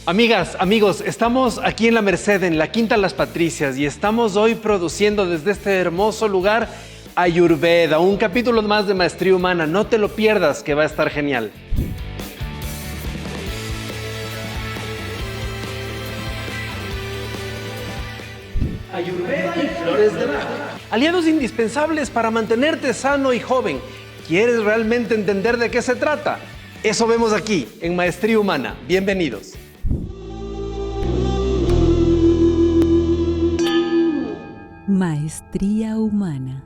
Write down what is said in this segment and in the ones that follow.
Amigas, amigos, estamos aquí en La Merced, en la Quinta Las Patricias, y estamos hoy produciendo desde este hermoso lugar Ayurveda, un capítulo más de Maestría Humana. No te lo pierdas, que va a estar genial. Ayurveda y flores de Bach. Aliados indispensables para mantenerte sano y joven. ¿Quieres realmente entender de qué se trata? Eso vemos aquí, en Maestría Humana. Bienvenidos. Maestría Humana.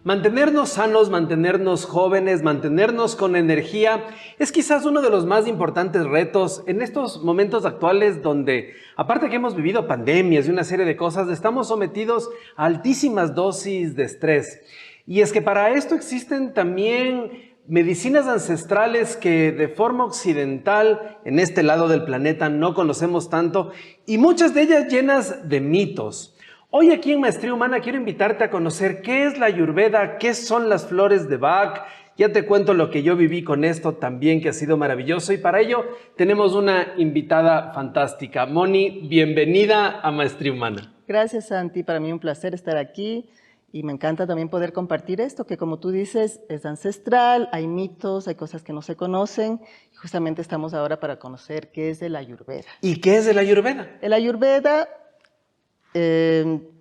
Mantenernos sanos, mantenernos jóvenes, mantenernos con energía es quizás uno de los más importantes retos en estos momentos actuales donde, aparte que hemos vivido pandemias y una serie de cosas, estamos sometidos a altísimas dosis de estrés. Y es que para esto existen también medicinas ancestrales que de forma occidental, en este lado del planeta, no conocemos tanto, y muchas de ellas llenas de mitos. Hoy aquí en Maestría Humana quiero invitarte a conocer qué es la Ayurveda, qué son las flores de Bach. Ya te cuento lo que yo viví con esto también, que ha sido maravilloso, y para ello tenemos una invitada fantástica. Moni, bienvenida a Maestría Humana. Gracias, Santi. Para mí un placer estar aquí y me encanta también poder compartir esto, que como tú dices, es ancestral, hay mitos, hay cosas que no se conocen, y justamente estamos ahora para conocer qué es el Ayurveda. ¿Y qué es el Ayurveda? El Ayurveda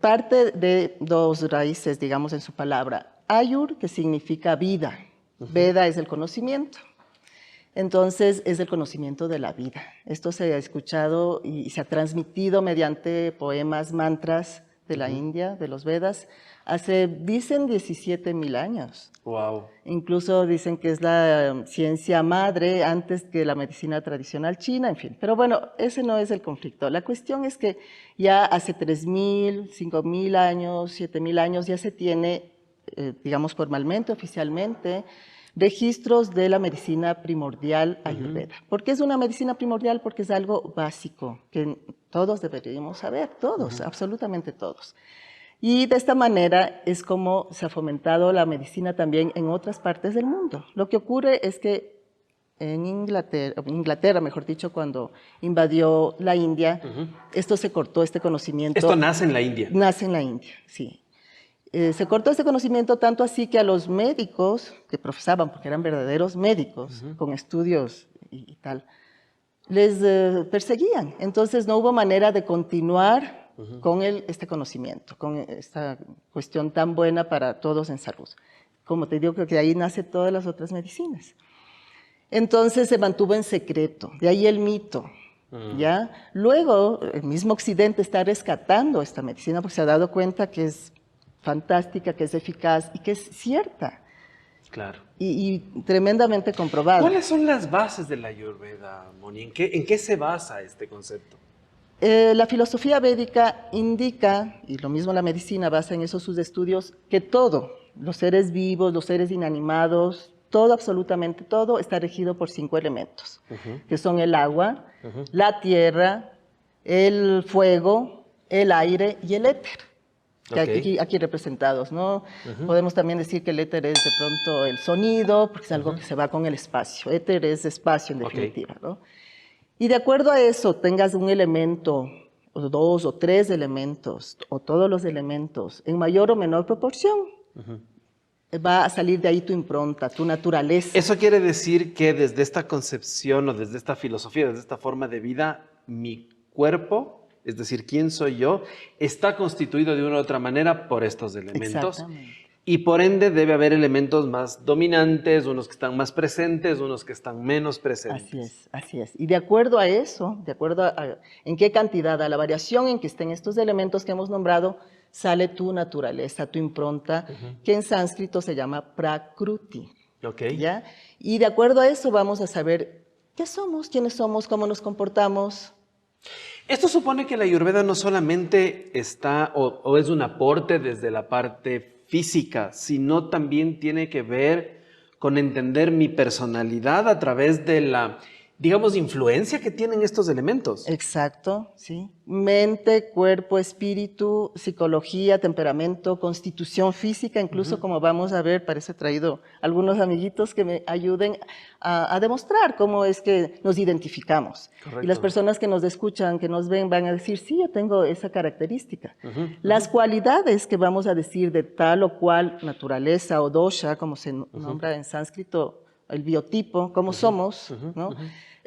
parte de dos raíces, digamos, en su palabra. Ayur, que significa vida. Veda es el conocimiento. Entonces, es el conocimiento de la vida. Esto se ha escuchado y se ha transmitido mediante poemas, mantras de la India, de los Vedas, hace, dicen, 17.000 años. Wow. Incluso dicen que es la ciencia madre antes que la medicina tradicional china, en fin. Pero bueno, ese no es el conflicto. La cuestión es que ya hace 3.000, 5.000 años, 7.000 años ya se tiene, digamos formalmente, oficialmente, registros de la medicina primordial Ayurveda. ¿Por qué es una medicina primordial? Porque es algo básico que todos deberíamos saber, todos, absolutamente todos. Y de esta manera es como se ha fomentado la medicina también en otras partes del mundo. Lo que ocurre es que en Inglaterra, mejor dicho, cuando invadió la India, esto se cortó, este conocimiento. ¿Esto nace en la India? Nace en la India, sí. Se cortó este conocimiento tanto así que a los médicos que profesaban, porque eran verdaderos médicos, con estudios y tal, les perseguían. Entonces no hubo manera de continuar con este conocimiento, con esta cuestión tan buena para todos en salud. Como te digo, que de ahí nacen todas las otras medicinas. Entonces se mantuvo en secreto, de ahí el mito. ¿Ya? Luego, el mismo Occidente está rescatando esta medicina porque se ha dado cuenta que es fantástica, que es eficaz y que es cierta. Claro. Y tremendamente comprobada. ¿Cuáles son las bases de la Ayurveda, Moni? ¿En qué se basa este concepto? La filosofía védica indica, y lo mismo la medicina basa en esos sus estudios, que todo, los seres vivos, los seres inanimados, todo, absolutamente todo, está regido por 5 elementos, que son el agua, la tierra, el fuego, el aire y el éter. Aquí representados, ¿no? Podemos también decir que el éter es de pronto el sonido, porque es algo que se va con el espacio. Éter es espacio, en definitiva, ¿no? Y de acuerdo a eso, tengas un elemento, o 2 o 3 elementos, o todos los elementos, en mayor o menor proporción, va a salir de ahí tu impronta, tu naturaleza. Eso quiere decir que desde esta concepción, o desde esta filosofía, desde esta forma de vida, mi cuerpo, es decir, quién soy yo, está constituido de una u otra manera por estos elementos. Exactamente. Y por ende debe haber elementos más dominantes, unos que están más presentes, unos que están menos presentes. Así es, así es. Y de acuerdo a eso, de acuerdo a en qué cantidad, a la variación en que estén estos elementos que hemos nombrado, sale tu naturaleza, tu impronta, que en sánscrito se llama prakruti. ¿Ya? Y de acuerdo a eso vamos a saber qué somos, quiénes somos, cómo nos comportamos. Esto supone que la Ayurveda no solamente está o es un aporte desde la parte física, sino también tiene que ver con entender mi personalidad a través de digamos, influencia que tienen estos elementos. Exacto, sí. Mente, cuerpo, espíritu, psicología, temperamento, constitución física, incluso como vamos a ver, parece traído algunos amiguitos que me ayuden a demostrar cómo es que nos identificamos. Correcto. Y las personas que nos escuchan, que nos ven, van a decir, sí, yo tengo esa característica. Las cualidades que vamos a decir de tal o cual naturaleza o dosha, como se nombra en sánscrito, el biotipo, cómo somos, ¿no?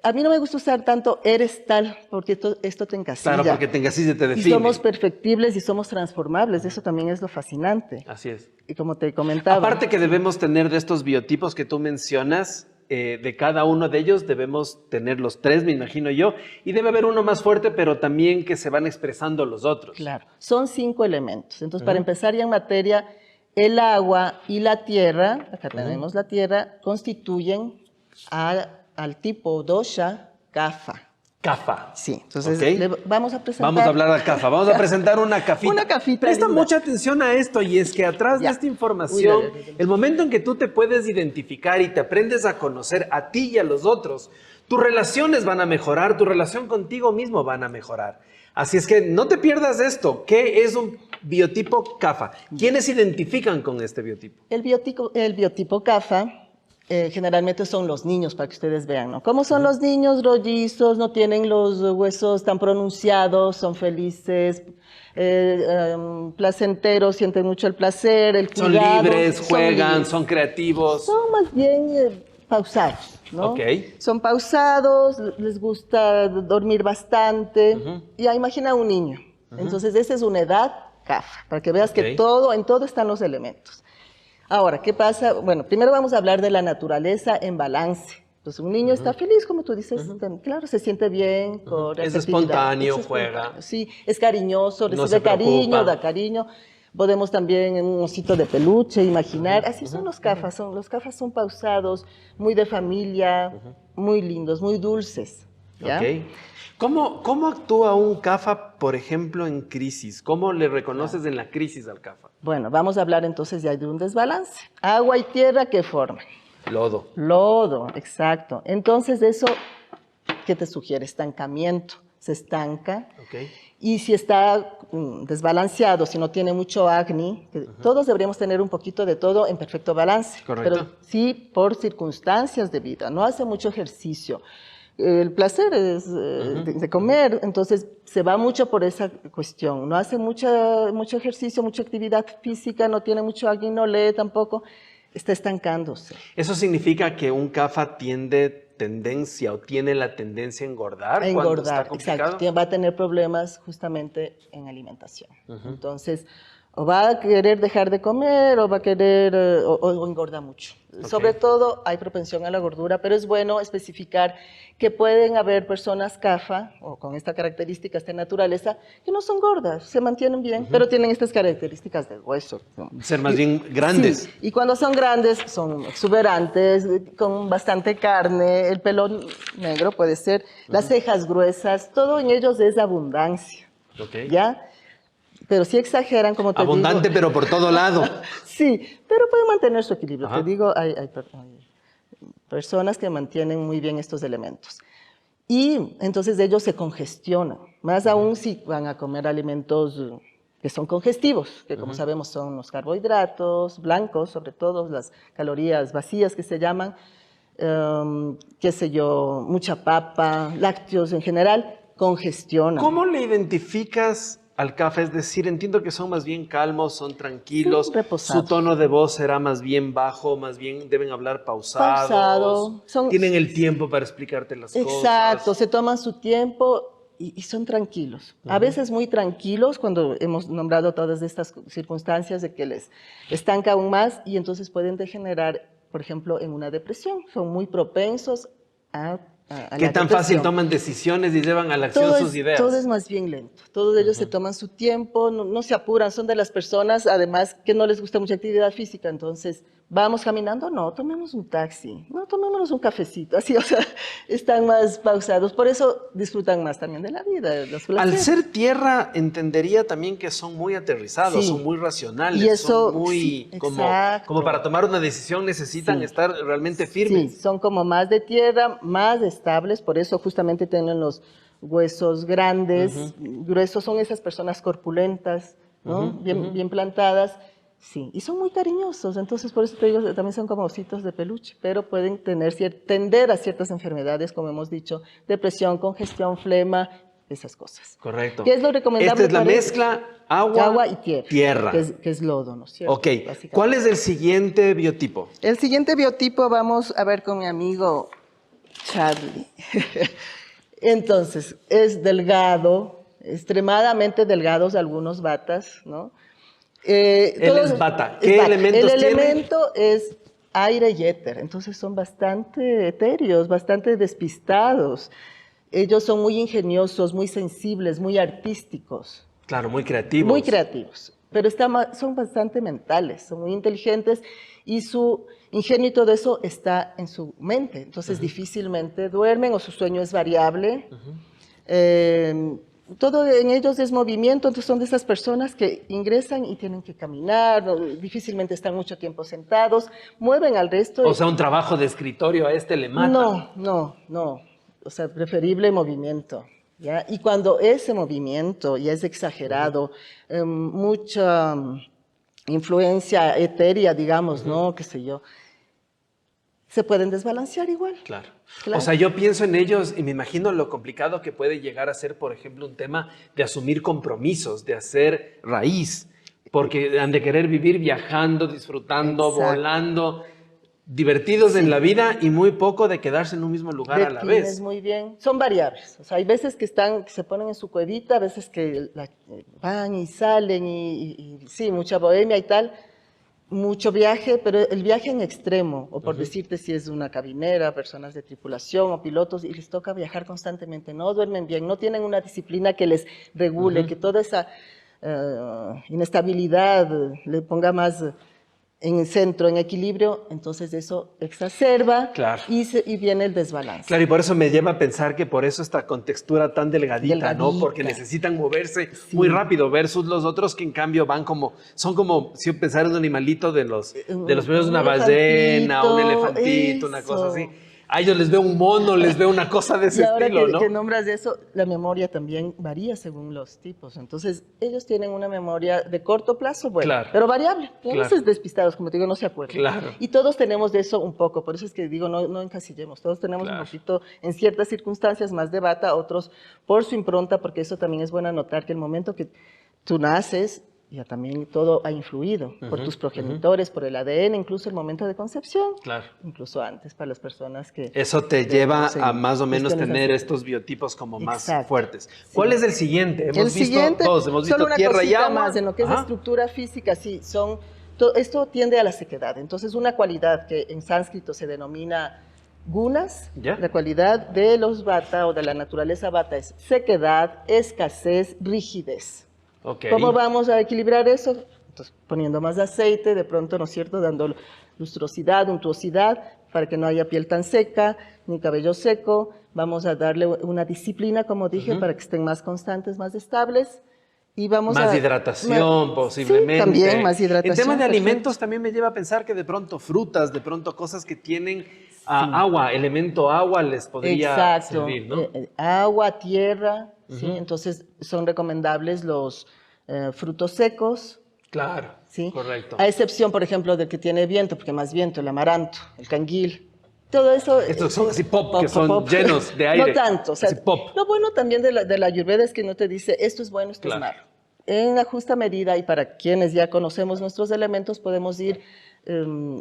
A mí no me gusta usar tanto eres tal, porque esto te encasilla. Claro, porque te encasilla, te define. Y somos perfectibles y somos transformables, eso también es lo fascinante. Así es. Y como te comentaba. Aparte que debemos tener de estos biotipos que tú mencionas, de cada uno de ellos debemos tener los 3, me imagino yo, y debe haber uno más fuerte, pero también que se van expresando los otros. Claro, son 5 elementos. Entonces, para empezar ya en materia, el agua y la tierra, acá tenemos la tierra, constituyen al tipo dosha kapha. Kapha. Sí, entonces Ok. vamos a presentar. Vamos a hablar de kapha, vamos a presentar una kafita. Una kafita Presta linda. mucha atención a esto, y es que atrás de Ya. esta información, Uy, ya. el momento en que tú te puedes identificar y te aprendes a conocer a ti y a los otros, tus relaciones van a mejorar, tu relación contigo mismo van a mejorar. Así es que no te pierdas esto. ¿Qué es un biotipo kapha? ¿Quiénes se identifican con este biotipo? El biotipo kapha generalmente son los niños, para que ustedes vean, ¿no? ¿Cómo son los niños? Rollizos, no tienen los huesos tan pronunciados, son felices, placenteros, sienten mucho el placer, el Son cuidado. libres, juegan, libres. son creativos. Son más bien pausados, ¿no? Ok. Son pausados, les gusta dormir bastante. Ya imagina un niño. Entonces, esa es una edad kapha, para que veas que en todo están los elementos. Ahora, ¿qué pasa? Bueno, primero vamos a hablar de la naturaleza en balance. Entonces, un niño está feliz, como tú dices, claro, se siente bien, corre, Es actividad. espontáneo, Es juega. espontáneo, sí, es cariñoso, No recibe se preocupa. cariño, da cariño. Podemos también en un osito de peluche imaginar. Así son los kafas. Los kafas son pausados, muy de familia, muy lindos, muy dulces. ¿Ya? Ok. ¿Cómo actúa un kapha, por ejemplo, en crisis? ¿Cómo le reconoces en la crisis al kapha? Bueno, vamos a hablar entonces ya de un desbalance. Agua y tierra, ¿qué forman? Lodo. Lodo, exacto. Entonces eso, ¿qué te sugiere? Estancamiento. Se estanca. Ok. Y si está desbalanceado, si no tiene mucho agni, todos deberíamos tener un poquito de todo en perfecto balance. Correcto. Pero sí por circunstancias de vida, no hace mucho ejercicio. El placer es de comer, entonces se va mucho por esa cuestión. No hace mucho ejercicio, mucha actividad física, no tiene mucho agni, no lee tampoco, está estancándose. ¿Eso significa que un kapha tiene la tendencia a engordar? A cuando está engordar, complicado? exacto. Va a tener problemas justamente en alimentación. Entonces, o va a querer dejar de comer, o va a querer, o engorda mucho. Sobre todo, hay propensión a la gordura, pero es bueno especificar que pueden haber personas kapha, o con esta característica, esta naturaleza, que no son gordas, se mantienen bien, pero tienen estas características del hueso. Ser más bien grandes. Sí, y cuando son grandes, son exuberantes, con bastante carne, el pelo negro puede ser, las cejas gruesas, todo en ellos es abundancia, Ok. ¿ya? Pero sí exageran, como te Abundante, digo. pero por todo lado. Sí, pero pueden mantener su equilibrio. Ajá. Te digo, hay personas que mantienen muy bien estos elementos. Y entonces ellos se congestionan, más aún si van a comer alimentos que son congestivos, que como sabemos son los carbohidratos blancos, sobre todo las calorías vacías que se llaman, qué sé yo, mucha papa, lácteos en general, congestionan. ¿Cómo le identificas al kapha? Es decir, entiendo que son más bien calmos, son tranquilos. Sí, reposados. Su tono de voz será más bien bajo, más bien deben hablar pausados. Pausado. Tienen el tiempo para explicarte las cosas. Exacto, se toman su tiempo y son tranquilos. A veces muy tranquilos cuando hemos nombrado todas estas circunstancias de que les estanca aún más y entonces pueden degenerar, por ejemplo, en una depresión. Son muy propensos a ¿Qué la tan depresión. fácil toman decisiones y llevan a la acción sus ideas? Todo es más bien lento. Todos ellos se toman su tiempo, no se apuran, son de las personas, además, que no les gusta mucha actividad física, entonces ¿Vamos caminando? No, tomemos un taxi. No, tomémonos un cafecito. Así, o sea, están más pausados. Por eso disfrutan más también de la vida, de los Al placeres. ser tierra, entendería también que son muy aterrizados, Sí. son muy racionales, Y eso, son muy sí, como exacto. para tomar una decisión necesitan Sí. estar realmente Sí, firmes. son como más de tierra, más estables, por eso justamente tienen los huesos grandes, gruesos, son esas personas corpulentas, ¿no? Bien plantadas, sí, y son muy cariñosos, entonces por eso te digo, también son como ositos de peluche, pero pueden tender a ciertas enfermedades, como hemos dicho, depresión, congestión, flema, esas cosas. Correcto. ¿Qué es lo recomendable? Esta es la para mezcla agua, y tierra. tierra. Que es lodo, ¿no es cierto? Ok, Básicamente. ¿cuál es el siguiente biotipo? El siguiente biotipo vamos a ver con mi amigo Charlie. Entonces, es delgado, extremadamente delgados algunos batas, ¿no? Él es bata. ¿Qué bata. elementos El tiene? elemento es aire y éter, entonces son bastante etéreos, bastante despistados. Ellos son muy ingeniosos, muy sensibles, muy artísticos. Claro, muy creativos. Muy creativos, pero son bastante mentales, son muy inteligentes y su ingenio y todo eso está en su mente. Entonces difícilmente duermen o su sueño es variable. Todo en ellos es movimiento, entonces son de esas personas que ingresan y tienen que caminar, difícilmente están mucho tiempo sentados, mueven al resto. O sea, un trabajo de escritorio a este le mata. No. O sea, preferible movimiento. ¿Ya? Y cuando ese movimiento ya es exagerado, mucha influencia etérea, digamos, ¿no? Qué sé yo, se pueden desbalancear igual. Claro. Claro. O sea, yo pienso en ellos y me imagino lo complicado que puede llegar a ser, por ejemplo, un tema de asumir compromisos, de hacer raíz, porque han de querer vivir viajando, disfrutando, Exacto. volando, divertidos en la vida y muy poco de quedarse en un mismo lugar a la Defines vez. muy bien. Son variables. O sea, hay veces que se ponen en su cuevita, a veces que van y salen y sí, mucha bohemia y tal. Mucho viaje, pero el viaje en extremo, o por decirte si es una cabinera, personas de tripulación o pilotos, y les toca viajar constantemente, no duermen bien, no tienen una disciplina que les regule, que toda esa inestabilidad le ponga más en el centro, en equilibrio, entonces eso exacerba Claro. y viene el desbalance. Claro, y por eso me lleva a pensar que por eso esta contextura tan delgadita, ¿no? Delgadita. Porque necesitan moverse Sí. muy rápido versus los otros que en cambio van son como, si pensar en un animalito de los primeros, una ballena, un elefantito, una cosa así. A ellos les veo un mono, les veo una cosa de ese Y ahora estilo, ¿no? que nombras de eso, la memoria también varía según los tipos. Entonces, ellos tienen una memoria de corto plazo, bueno, Claro. pero variable. A Claro. veces despistados, como te digo, no se acuerdan. Claro. Y todos tenemos de eso un poco, por eso es que digo, no encasillemos. Todos tenemos Claro. un poquito, en ciertas circunstancias, más de bata, otros por su impronta, porque eso también es bueno anotar que el momento que tú naces, ya también todo ha influido por tus progenitores, por el ADN, incluso el momento de concepción, Claro. incluso antes para las personas que... Eso te lleva sí, a más o menos cuestiones tener así. estos biotipos como más Exacto. fuertes. ¿Cuál es el siguiente? Hemos El visto siguiente, dos, hemos visto solo una tierra y cosita agua. más en lo que es Ajá. estructura física, sí, esto tiende a la sequedad. Entonces, una cualidad que en sánscrito se denomina gunas, ¿Ya? la cualidad de los vata o de la naturaleza vata es sequedad, escasez, rigidez. Ok. ¿Cómo vamos a equilibrar eso? Entonces, poniendo más aceite, de pronto, ¿no es cierto?, dando lustrosidad, untuosidad, para que no haya piel tan seca, ni cabello seco. Vamos a darle una disciplina, como dije, para que estén más constantes, más estables. Y vamos Más a... hidratación, posiblemente. Sí, también más hidratación. En temas de perfecto. alimentos también me lleva a pensar que de pronto frutas, de pronto cosas que tienen agua, elemento agua les podría Exacto. servir, ¿no? Agua, tierra, ¿sí? Entonces son recomendables los frutos secos, Claro, ¿sí? correcto. A excepción, por ejemplo, del que tiene viento, porque más viento, el amaranto, el canguil. Todo eso... Estos son así pop, que son llenos de aire. No tanto. O sea, así pop. lo bueno también de la Ayurveda es que no te dice esto es bueno, esto Claro. es malo. En la justa medida y para quienes ya conocemos nuestros elementos podemos ir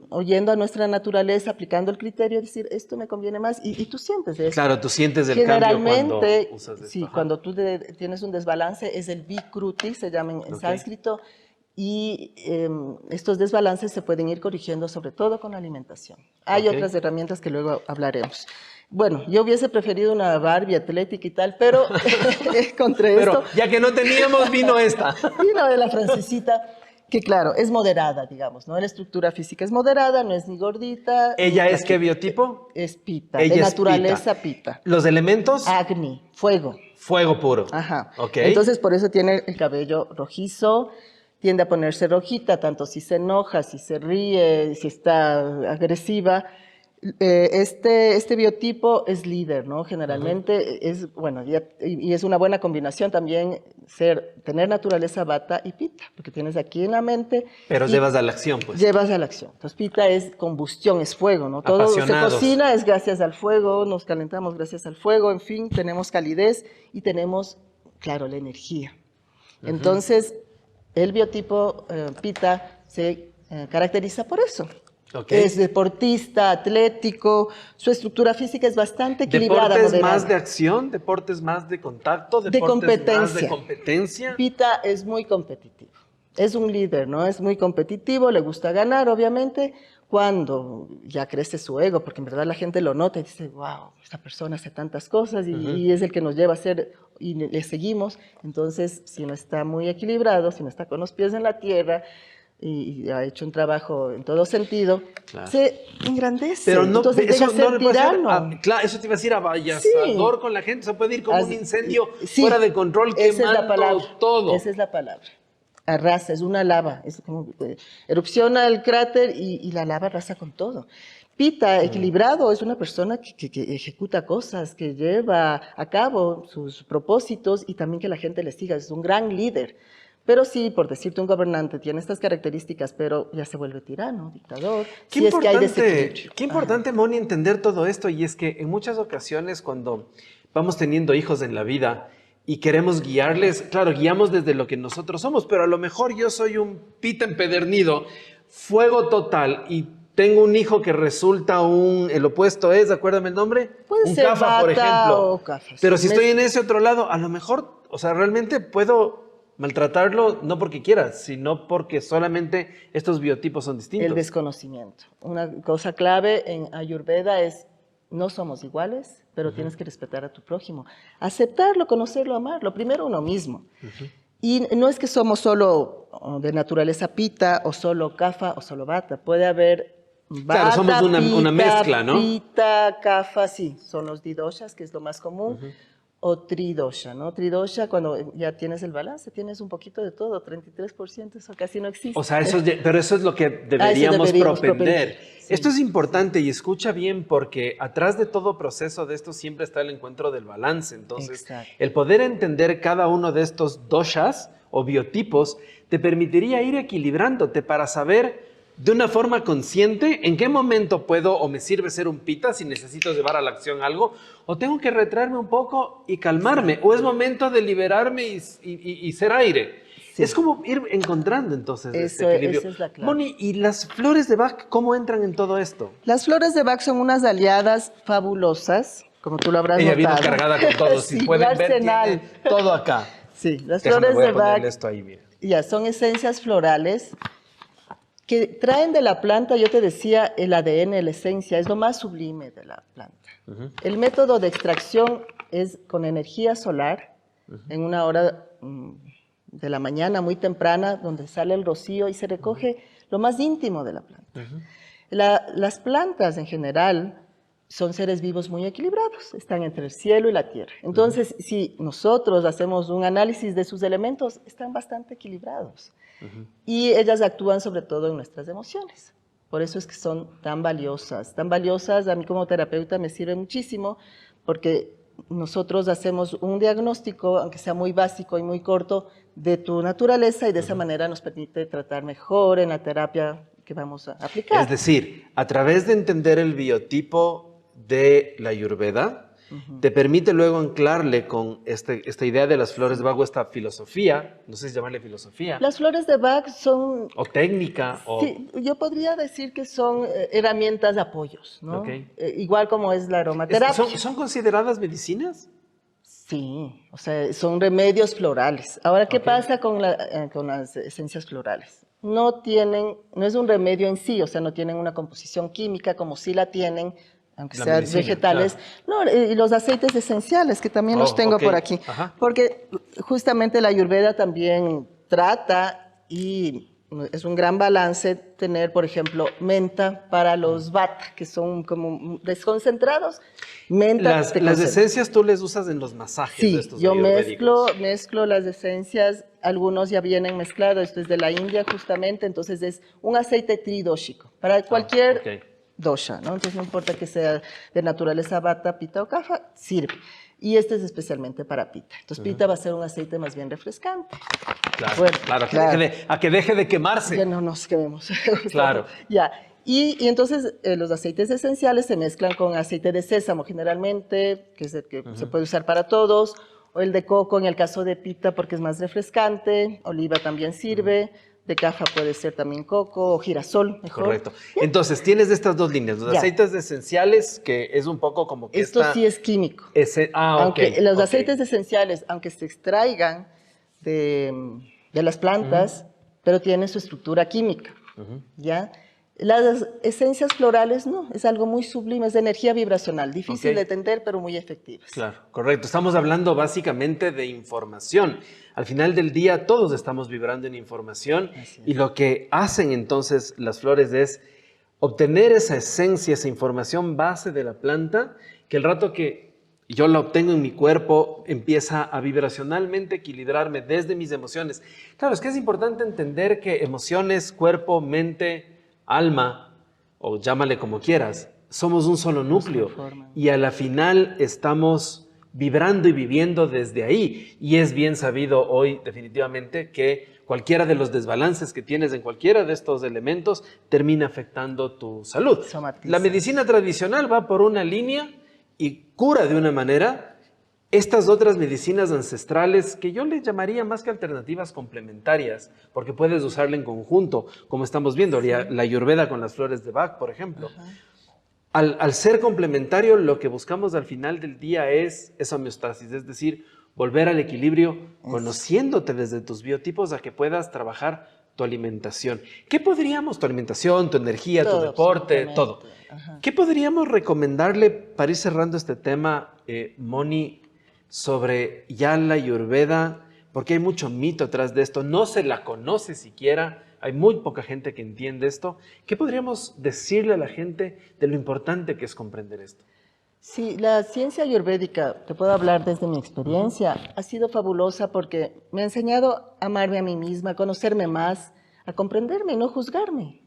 oyendo a nuestra naturaleza, aplicando el criterio, decir esto me conviene más y tú sientes eso. Claro, tú sientes el cambio cuando usas esto. Sí, Ajá. cuando tú tienes un desbalance es el vikruti, se llama en sánscrito, y estos desbalances se pueden ir corrigiendo sobre todo con la alimentación. Hay otras herramientas que luego hablaremos. Bueno, yo hubiese preferido una Barbie atlética y tal, pero contra Pero esto ya que no teníamos, vino esta. vino de la francesita. que claro, es moderada, digamos, ¿no? La estructura física es moderada, no es ni gordita. ¿Ella ni es qué biotipo? Es Pita, Ella de es naturaleza Pita. ¿Los elementos? Agni, fuego. Fuego puro. Ajá. Ok. Entonces, por eso tiene el cabello rojizo, tiende a ponerse rojita, tanto si se enoja, si se ríe, si está agresiva. Este biotipo es líder, ¿no? Generalmente es, bueno, y es una buena combinación también tener naturaleza Vata y Pita, porque tienes aquí en la mente. Pero llevas a la acción, pues. Llevas a la acción. Entonces, Pita es combustión, es fuego, ¿no? Todo se cocina es gracias al fuego, nos calentamos gracias al fuego, en fin, tenemos calidez y tenemos, claro, la energía. Entonces, el biotipo Pita se caracteriza por eso. Okay. Es deportista, atlético, su estructura física es bastante equilibrada. ¿Deportes moderada. más de acción? ¿Deportes más de contacto? ¿Deportes de competencia. más de competencia? Pita es muy competitivo. Es un líder, ¿no? Es muy competitivo, le gusta ganar, obviamente. Cuando ya crece su ego, porque en verdad la gente lo nota y dice, wow, esta persona hace tantas cosas y es el que nos lleva a hacer y le seguimos. Entonces, si no está muy equilibrado, si no está con los pies en la tierra, y ha hecho un trabajo en todo sentido, claro, se engrandece. Pero no, entonces eso deja ser tirano. Claro, eso te iba a decir, avasallador con la gente, se puede ir como un incendio fuera de control quemando todo. Esa es la palabra. Arrasa, es una lava, es como erupciona el cráter y la lava arrasa con todo. Pita, equilibrado, es una persona que ejecuta cosas, que lleva a cabo sus propósitos y también que la gente le siga, es un gran líder. Pero sí, por decirte, un gobernante tiene estas características, pero ya se vuelve tirano, dictador. Qué importante, Moni, entender todo esto. Y es que en muchas ocasiones cuando vamos teniendo hijos en la vida y queremos guiarles, claro, guiamos desde lo que nosotros somos, pero a lo mejor yo soy un Pita empedernido, fuego total, y tengo un hijo que resulta el opuesto es, acuérdame el nombre, puede un ser Cafa, por ejemplo. O Cafa, pero si estoy en ese otro lado, a lo mejor, o sea, realmente puedo maltratarlo no porque quiera, sino porque solamente estos biotipos son distintos. El desconocimiento. Una cosa clave en Ayurveda es, no somos iguales, pero tienes que respetar a tu prójimo. Aceptarlo, conocerlo, amarlo. Primero uno mismo. Y no es que somos solo de naturaleza Pita, o solo Kapha, o solo Vata. Puede haber Vata, claro, somos una mezcla, ¿no? Pita, Kapha, sí, son los didoshas, que es lo más común. O tridosha, ¿no? Tridosha, cuando ya tienes el balance, tienes un poquito de todo, 33%, eso casi no existe. O sea, pero eso es lo que deberíamos propender. Sí. Esto es importante y escucha bien porque atrás de todo proceso de esto siempre está el encuentro del balance. Entonces, exacto, el poder entender cada uno de estos doshas o biotipos te permitiría ir equilibrándote para saber de una forma consciente en qué momento puedo o me sirve ser un Pita si necesito llevar a la acción algo, o tengo que retraerme un poco y calmarme, o es momento de liberarme y ser aire. Sí. Es como ir encontrando entonces este equilibrio. Esa es la clave. Moni, ¿y las flores de Bach cómo entran en todo esto? Las flores de Bach son unas aliadas fabulosas, como tú lo habrás notado. Ella vino cargada con todo, si sí, pueden ver, tiene todo acá. Sí, las flores de Bach esto ahí, mira. Ya, son esencias florales que traen de la planta, yo te decía, el ADN, la esencia, es lo más sublime de la planta. El método de extracción es con energía solar, en una hora de la mañana muy temprana, donde sale el rocío y se recoge lo más íntimo de la planta. Las plantas en general son seres vivos muy equilibrados, están entre el cielo y la tierra. Entonces, si nosotros hacemos un análisis de sus elementos, están bastante equilibrados. Y ellas actúan sobre todo en nuestras emociones. Por eso es que son tan valiosas. Tan valiosas, a mí como terapeuta me sirve muchísimo, porque nosotros hacemos un diagnóstico, aunque sea muy básico y muy corto, de tu naturaleza, y de esa manera nos permite tratar mejor en la terapia que vamos a aplicar. Es decir, a través de entender el biotipo de la Ayurveda, te permite luego anclarle con esta idea de las flores de Bach, esta filosofía, no sé si llamarle filosofía. Las flores de Bach son... O técnica. Sí, yo podría decir que son herramientas de apoyos, ¿no? Okay. Igual como es la aromaterapia. ¿Son consideradas medicinas? Sí, o sea, son remedios florales. Ahora, ¿qué pasa con las esencias florales? No es un remedio en sí, o sea, no tienen una composición química como sí la tienen, aunque sean vegetales. Claro. No, y los aceites esenciales, que también los tengo por aquí. Porque justamente la Ayurveda también trata y es un gran balance tener, por ejemplo, menta para los vata, que son como desconcentrados. Menta Las esencias tú les usas en los masajes de Sí, estos yo ayurvédicos. mezclo las esencias, algunos ya vienen mezclados, esto es de la India justamente, entonces es un aceite tridóxico para cualquier Ok. dosha, ¿no? Entonces no importa que sea de naturaleza vata, pitta o kapha, sirve. Y este es especialmente para pitta. Entonces pitta va a ser un aceite más bien refrescante. Claro, Bueno, claro, claro. a que deje de quemarse. Ya no nos quememos. Claro. Ya. Y entonces los aceites esenciales se mezclan con aceite de sésamo generalmente, que es el que se puede usar para todos, o el de coco en el caso de pitta porque es más refrescante, oliva también sirve, de kapha puede ser también coco o girasol, mejor. Correcto. Entonces, tienes estas dos líneas, los Ya. aceites esenciales, que es un poco como que Esto sí es químico. Ok. Aunque los ok. aceites esenciales, aunque se extraigan de las plantas, pero tienen su estructura química, ¿ya? Las esencias florales no, es algo muy sublime, es de energía vibracional, difícil Ok. de entender, pero muy efectivas. Claro, correcto. Estamos hablando básicamente de información. Al final del día todos estamos vibrando en información y lo que hacen entonces las flores es obtener esa esencia, esa información base de la planta, que el rato que yo la obtengo en mi cuerpo empieza a vibracionalmente equilibrarme desde mis emociones. Claro, es que es importante entender que emociones, cuerpo, mente, alma, o llámale como quieras, somos un solo núcleo y a la final estamos vibrando y viviendo desde ahí. Y es bien sabido hoy definitivamente que cualquiera de los desbalances que tienes en cualquiera de estos elementos termina afectando tu salud. Somatiza. La medicina tradicional va por una línea y cura de una manera. Estas otras medicinas ancestrales, que yo les llamaría más que alternativas complementarias, porque puedes usarla en conjunto, como estamos viendo, la ayurveda con las flores de Bach, por ejemplo. Al ser complementario, lo que buscamos al final del día es esa homeostasis, es decir, volver al equilibrio, conociéndote desde tus biotipos a que puedas trabajar tu alimentación. ¿Qué podríamos, tu alimentación, tu energía, tu Todo, deporte, absolutamente. todo? Ajá. ¿Qué podríamos recomendarle para ir cerrando este tema, Moni, sobre ya la ayurveda? Porque hay mucho mito atrás de esto, no se la conoce siquiera, hay muy poca gente que entiende esto. ¿Qué podríamos decirle a la gente de lo importante que es comprender esto? Sí, la ciencia ayurvédica, te puedo hablar desde mi experiencia, ha sido fabulosa porque me ha enseñado a amarme a mí misma, a conocerme más, a comprenderme y no juzgarme.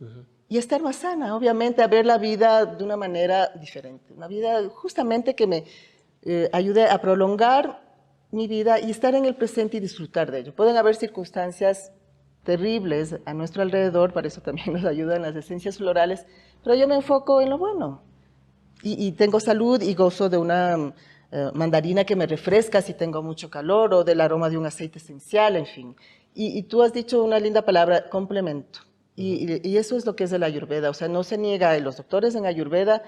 Y a estar más sana, obviamente, a ver la vida de una manera diferente. Una vida justamente que me ayude a prolongar mi vida y estar en el presente y disfrutar de ello. Pueden haber circunstancias terribles a nuestro alrededor, para eso también nos ayudan las esencias florales, pero yo me enfoco en lo bueno. Y tengo salud y gozo de una mandarina que me refresca si tengo mucho calor o del aroma de un aceite esencial, en fin. Y tú has dicho una linda palabra, complemento. Y eso es lo que es el Ayurveda. O sea, no se niega, los doctores en Ayurveda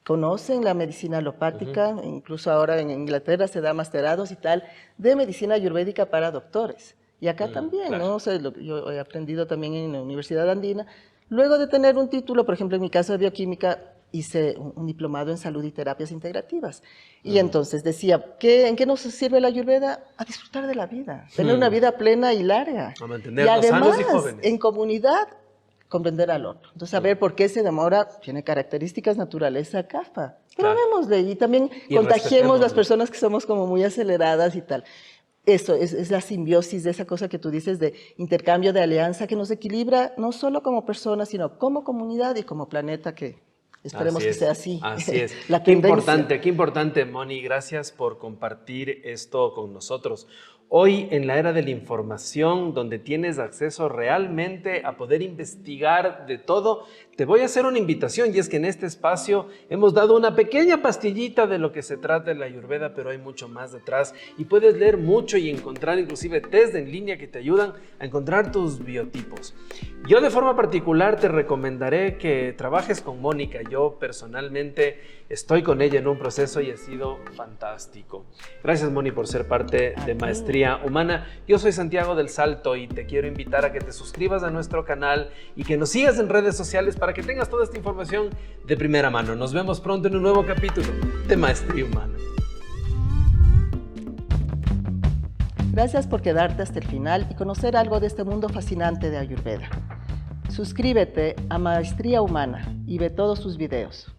conocen la medicina alopática, incluso ahora en Inglaterra se da masterados y tal, de medicina ayurvédica para doctores. Y acá también, claro. ¿no? O sea, yo he aprendido también en la Universidad Andina. Luego de tener un título, por ejemplo, en mi caso de bioquímica, hice un diplomado en salud y terapias integrativas. Y entonces decía, ¿en qué nos sirve la Ayurveda? A disfrutar de la vida, tener una vida plena y larga. A mantenernos sanos y jóvenes. En comunidad, comprender al otro. Entonces, saber por qué se demora, tiene características naturaleza kapha. Pero vémosle y también contagiemos las personas que somos como muy aceleradas y tal. Eso es la simbiosis de esa cosa que tú dices de intercambio, de alianza, que nos equilibra no solo como personas, sino como comunidad y como planeta, que esperemos que sea así. Así es. La qué tendencia. importante, Moni. Gracias por compartir esto con nosotros. Hoy, en la era de la información, donde tienes acceso realmente a poder investigar de todo, te voy a hacer una invitación, y es que en este espacio hemos dado una pequeña pastillita de lo que se trata de la Ayurveda, pero hay mucho más detrás y puedes leer mucho y encontrar inclusive test en línea que te ayudan a encontrar tus biotipos. Yo de forma particular te recomendaré que trabajes con Mónica. Yo personalmente estoy con ella en un proceso y ha sido fantástico. Gracias, Moni, por ser parte de Maestría Humana. Yo soy Santiago del Salto y te quiero invitar a que te suscribas a nuestro canal y que nos sigas en redes sociales para que tengas toda esta información de primera mano. Nos vemos pronto en un nuevo capítulo de Maestría Humana. Gracias por quedarte hasta el final y conocer algo de este mundo fascinante de Ayurveda. Suscríbete a Maestría Humana y ve todos sus videos.